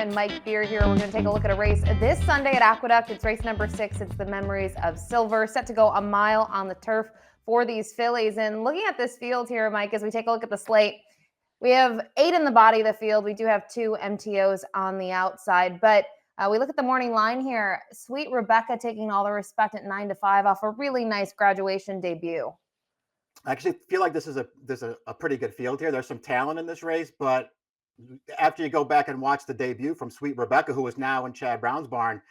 and Mike Beer here. We're going to take a look at a race this Sunday at Aqueduct. It's race number 6. It's the Memories of Silver, set to go a mile on the turf for these fillies. And looking at this field here, Mike, as we take a look at the slate, we have 8 in the body of the field. We do have 2 MTOs on the outside, but we look at the morning line here. Sweet Rebecca taking all the respect at 9-5 off a really nice graduation debut. I actually feel like this is a pretty good field here. There's some talent in this race, but after you go back and watch the debut from Sweet Rebecca, who is now in Chad Brown's barn,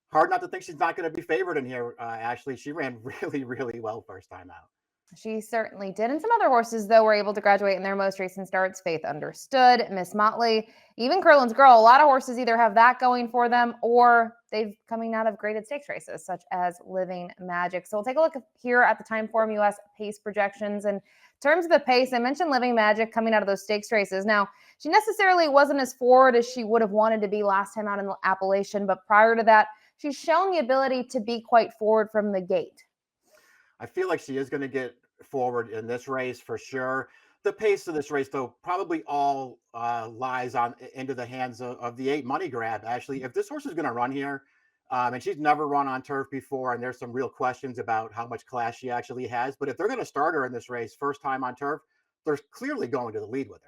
hard not to think she's not going to be favored in here. Ashley, she ran really, really well first time out. She certainly did. And some other horses, though, were able to graduate in their most recent starts. Faith Understood, Miss Motley, even Curlin's Girl. A lot of horses either have that going for them or they've coming out of graded stakes races, such as Living Magic. So we'll take a look here at the Timeform US pace projections. And in terms of the pace, I mentioned Living Magic coming out of those stakes races. Now, she necessarily wasn't as forward as she would have wanted to be last time out in the Appalachian, but prior to that, she's shown the ability to be quite forward from the gate. I feel like she is going to get forward in this race for sure. The pace of this race, though, probably all lies into the hands of the 8 Money Grab. Actually, if this horse is going to run here, and she's never run on turf before, and there's some real questions about how much class she actually has. But if they're going to start her in this race, first time on turf, they're clearly going to the lead with her.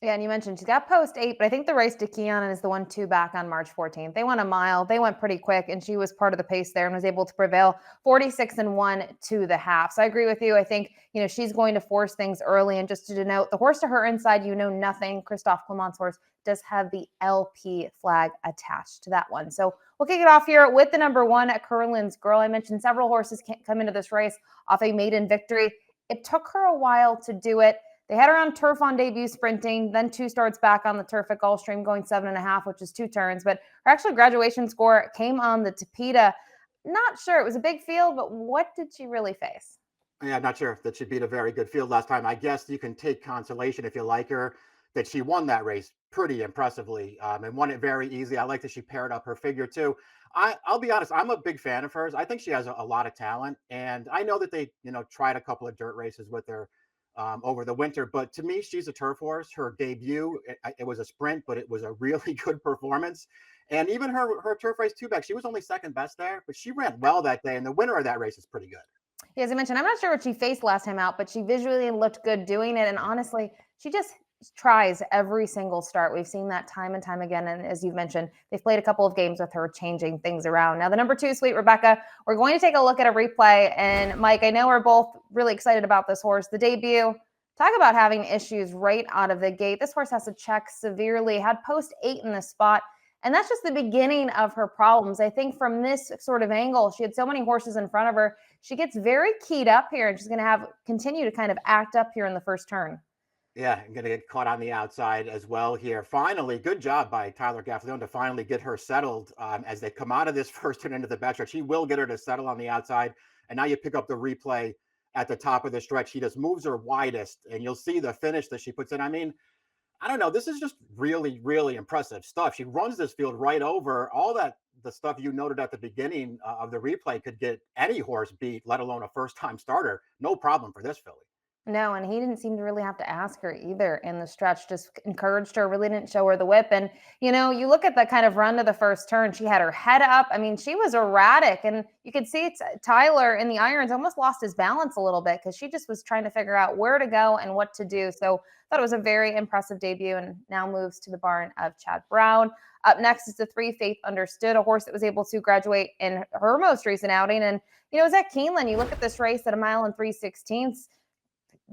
Yeah, and you mentioned she's got post 8, but I think the race to Keon is the 1-2 back on March 14th. They went a mile. They went pretty quick, and she was part of the pace there and was able to prevail 46-1 to the half. So I agree with you. I think, she's going to force things early. And just to denote, the horse to her inside, nothing. Christophe Clement's horse does have the LP flag attached to that one. So we'll kick it off here with the number 1 at Curlin's Girl. I mentioned several horses can't come into this race off a maiden victory. It took her a while to do it. They had her on turf on debut sprinting, then 2 starts back on the turf at Gulfstream going 7.5, which is 2 turns. But her actual graduation score came on the Tapeta. Not sure. It was a big field, but what did she really face? Yeah, I'm not sure that she beat a very good field last time. I guess you can take consolation if you like her that she won that race pretty impressively and won it very easily. I like that she paired up her figure too. I'll be honest, I'm a big fan of hers. I think she has a lot of talent, and I know that they, tried a couple of dirt races with her over the winter. But to me, she's a turf horse. Her debut, it was a sprint, but it was a really good performance. And even her turf race 2-back, she was only second best there, but she ran well that day. And the winner of that race is pretty good. Yeah, as I mentioned, I'm not sure what she faced last time out, but she visually looked good doing it. And honestly, she just tries every single start. We've seen that time and time again. And as you've mentioned, they've played a couple of games with her changing things around. Now, the number 2, Sweet Rebecca, we're going to take a look at a replay. And Mike, I know we're both really excited about this horse. The debut, talk about having issues right out of the gate. This horse has to check severely, had post 8 in the spot. And that's just the beginning of her problems. I think from this sort of angle, she had so many horses in front of her. She gets very keyed up here, and she's going to continue to kind of act up here in the first turn. Yeah, I'm going to get caught on the outside as well here. Finally, good job by Tyler Gaffalione to finally get her settled as they come out of this first turn into the backstretch. He will get her to settle on the outside. And now you pick up the replay at the top of the stretch. He just moves her widest, and you'll see the finish that she puts in. I mean, I don't know. This is just really, really impressive stuff. She runs this field right over all that. The stuff you noted at the beginning of the replay could get any horse beat, let alone a first-time starter. No problem for this filly. No, and he didn't seem to really have to ask her either in the stretch, just encouraged her, really didn't show her the whip. And, you look at the kind of run to the first turn, she had her head up. I mean, she was erratic, and you could see Tyler in the irons almost lost his balance a little bit because she just was trying to figure out where to go and what to do. So I thought it was a very impressive debut, and now moves to the barn of Chad Brown. Up next is the 3, Faith Understood, a horse that was able to graduate in her most recent outing. And, it was at Keeneland. You look at this race at 1 mile and 3/16.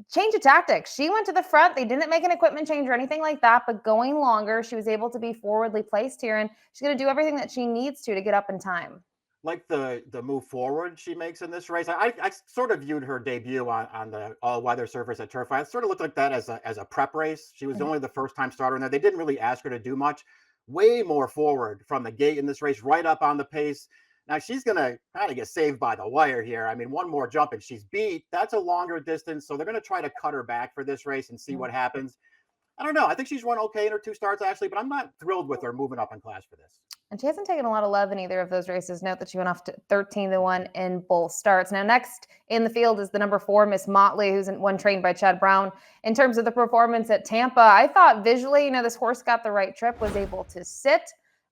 Change of tactics. She went to the front. They didn't make an equipment change or anything like that, but going longer, she was able to be forwardly placed here, and she's going to do everything that she needs to get up in time. Like the move forward she makes in this race. I sort of viewed her debut on the all-weather surface at Turf. It sort of looked like that as a prep race. She was only the first-time starter in there. They didn't really ask her to do much. Way more forward from the gate in this race, right up on the pace. Now she's going to kind of get saved by the wire here. I mean, one more jump and she's beat. That's a longer distance, so they're going to try to cut her back for this race and see what happens. I don't know. I think she's run okay in her two starts actually, but I'm not thrilled with her moving up in class for this. And she hasn't taken a lot of love in either of those races. Note that she went off to 13-1 in both starts. Now, next in the field is the number 4, Miss Motley, who's one trained by Chad Brown. In terms of the performance at Tampa, I thought visually, this horse got the right trip, was able to sit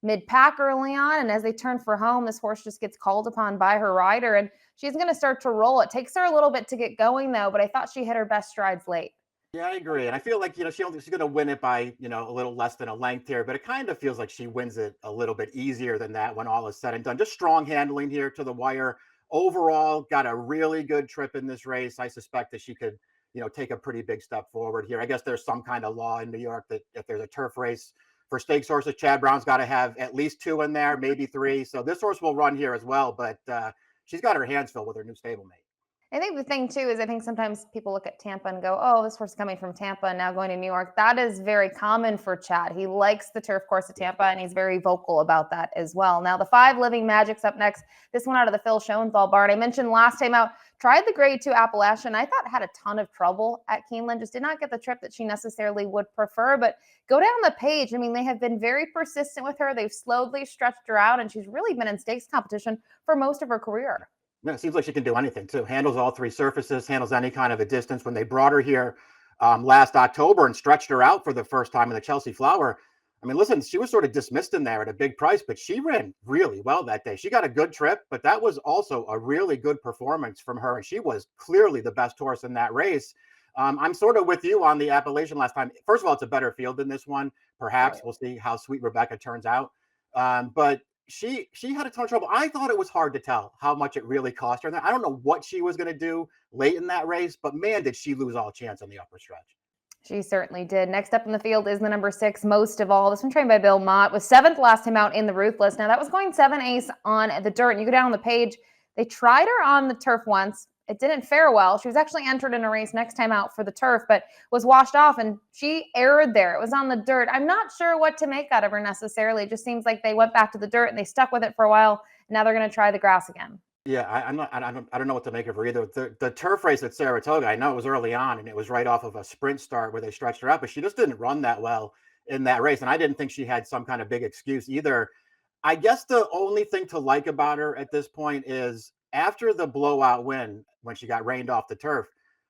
mid-pack early on. And as they turn for home, this horse just gets called upon by her rider, and she's going to start to roll. It takes her a little bit to get going, though, but I thought she hit her best strides late. Yeah, I agree. And I feel like, she's going to win it by, a little less than a length here, but it kind of feels like she wins it a little bit easier than that when all is said and done. Just strong handling here to the wire. Overall, got a really good trip in this race. I suspect that she could, take a pretty big step forward here. I guess there's some kind of law in New York that if there's a turf race for stakes horses, Chad Brown's got to have at least 2 in there, maybe 3. So this horse will run here as well, but she's got her hands full with her new stablemate. I think the thing too is I think sometimes people look at Tampa and go, "Oh, this horse is coming from Tampa and now going to New York." That is very common for Chad. He likes the turf course at Tampa, and he's very vocal about that as well. Now, the 5 Living Magics up next. This one out of the Phil Schoenthal barn. I mentioned last time out, tried the Grade 2 Appalachian. I thought had a ton of trouble at Keeneland. Just did not get the trip that she necessarily would prefer. But go down the page. I mean, they have been very persistent with her. They've slowly stretched her out, and she's really been in stakes competition for most of her career. No, it seems like she can do anything too. Handles all 3 surfaces, handles any kind of a distance. When they brought her here last October and stretched her out for the first time in the Chelsea Flower, I mean, listen, she was sort of dismissed in there at a big price, but she ran really well that day. She got a good trip, but that was also a really good performance from her, and she was clearly the best horse in that race. I'm sort of with you on the Appalachian last time. First of all, it's a better field than this one. Perhaps Right. we'll see how Sweet Rebecca turns out. But she had a ton of trouble. I thought it was hard to tell how much it really cost her. I don't know what she was going to do late in that race, but man, did she lose all chance on the upper stretch. She certainly did. Next up in the field is the number 6, Most of All. This one trained by Bill Mott, was 7th last time out in the Ruthless. Now that was going 7 ace on the dirt. And you go down the page, they tried her on the turf once. It didn't fare well. She was actually entered in a race next time out for the turf, but was washed off, and she erred there. It was on the dirt. I'm not sure what to make out of her necessarily. It just seems like they went back to the dirt and they stuck with it for a while. Now they're going to try the grass again. Yeah, I'm not. I don't know what to make of her either. The turf race at Saratoga, I know it was early on, and it was right off of a sprint start where they stretched her out, but she just didn't run that well in that race, and I didn't think she had some kind of big excuse either. I guess the only thing to like about her at this point is after the blowout win when she got rained off the turf,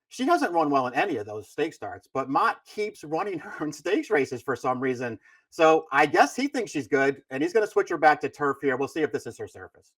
she hasn't run well in any of those stake starts, but Mott keeps running her in stakes races for some reason. So I guess he thinks she's good, and he's going to switch her back to turf here. We'll see if this is her surface.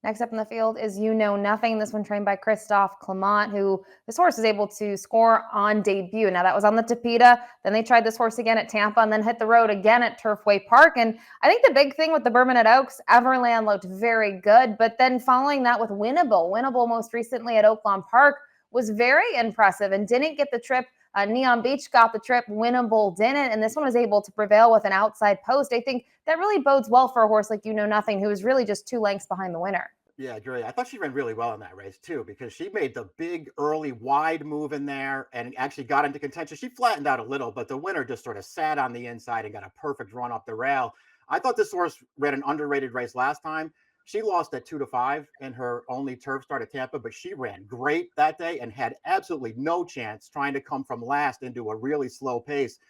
Next up in the field is You Know Nothing. This one trained by Christophe Clement, who this horse is able to score on debut. Now that was on the Tapeta. Then they tried this horse again at Tampa and then hit the road again at Turfway Park. And I think the big thing with the Bourbon at Oaks, Everland looked very good. But then following that with Winnable most recently at Oaklawn Park was very impressive and didn't get the trip. Neon Beach got the trip, Winnable didn't, and this one was able to prevail with an outside post. I think that really bodes well for a horse like You Know Nothing, who is really just 2 lengths behind the winner. Yeah, Dre. I thought she ran really well in that race too, because she made the big early wide move in there and actually got into contention. She flattened out a little, but the winner just sort of sat on the inside and got a perfect run up the rail. I thought this horse ran an underrated race last time. She lost at 2-5 in her only turf start at Tampa, but she ran great that day and had absolutely no chance trying to come from last into a really slow pace.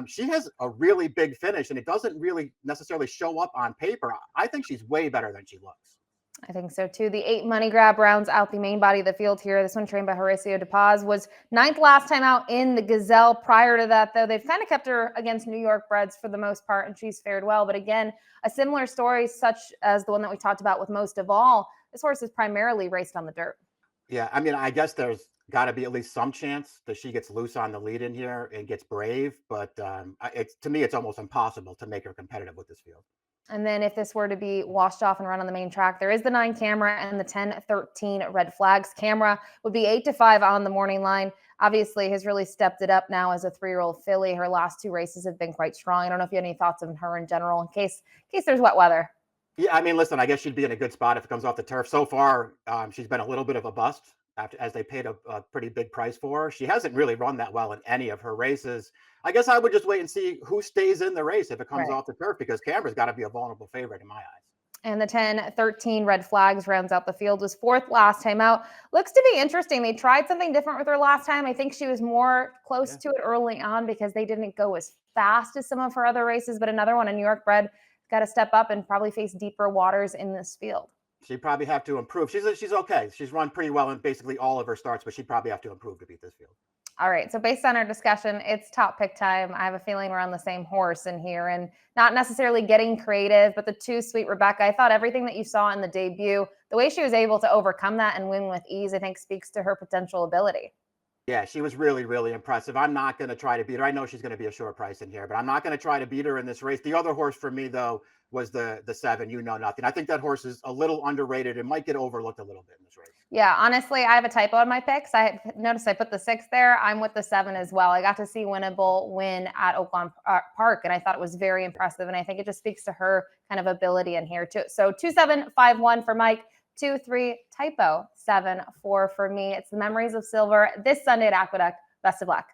She has a really big finish, and it doesn't really necessarily show up on paper. I think she's way better than she looks. I think so too. The 8 Money Grab rounds out the main body of the field here. This one trained by Horacio De Paz was 9th last time out in the Gazelle. Prior to that, though, they've kind of kept her against New York breds for the most part, and she's fared well. But again, a similar story such as the one that we talked about with Most of All. This horse is primarily raced on the dirt. Yeah, I mean, I guess there's got to be at least some chance that she gets loose on the lead in here and gets brave. But it's to me, it's almost impossible to make her competitive with this field. And then if this were to be washed off and run on the main track, there is the 9 Camera and the 10-13 Red Flags. Camera would be 8-5 on the morning line. Obviously has really stepped it up now as a 3-year-old filly. Her last 2 races have been quite strong. I don't know if you have any thoughts on her in general in case there's wet weather. Yeah, I mean, listen, I guess she'd be in a good spot if it comes off the turf. So far, she's been a little bit of a bust as they paid a pretty big price for her. She hasn't really run that well in any of her races. I guess I would just wait and see who stays in the race if it comes Right. off the turf, because Canberra's got to be a vulnerable favorite in my eyes. And the 10-13 red flags rounds out the field. Was fourth last time out. Looks to be interesting. They tried something different with her last time. I think she was more close Yeah. to it early on because they didn't go as fast as some of her other races. But another one, a New York bred, got to step up and probably face deeper waters in this field. She'd probably have to improve. She's okay. She's run pretty well in basically all of her starts, but she'd probably have to improve to beat this field. All right. So based on our discussion, it's top pick time. I have a feeling we're on the same horse in here and not necessarily getting creative, but the two Sweet Rebecca, I thought everything that you saw in the debut, the way she was able to overcome that and win with ease, I think speaks to her potential ability. Yeah, she was really, really impressive. I'm not going to try to beat her. I know she's going to be a short price in here, but I'm not going to try to beat her in this race. The other horse for me, though, was the 7. You know nothing. I think that horse is a little underrated. It might get overlooked a little bit in this race. Yeah, honestly, I have a typo in my picks. I noticed I put the 6 there. I'm with the 7 as well. I got to see Winnable win at Oaklawn Park, and I thought it was very impressive. And I think it just speaks to her kind of ability in here too. So 2-7-5-1 for Mike. 2-3 typo 7-4 for me. It's the Memories of Silver this Sunday at Aqueduct. Best of luck.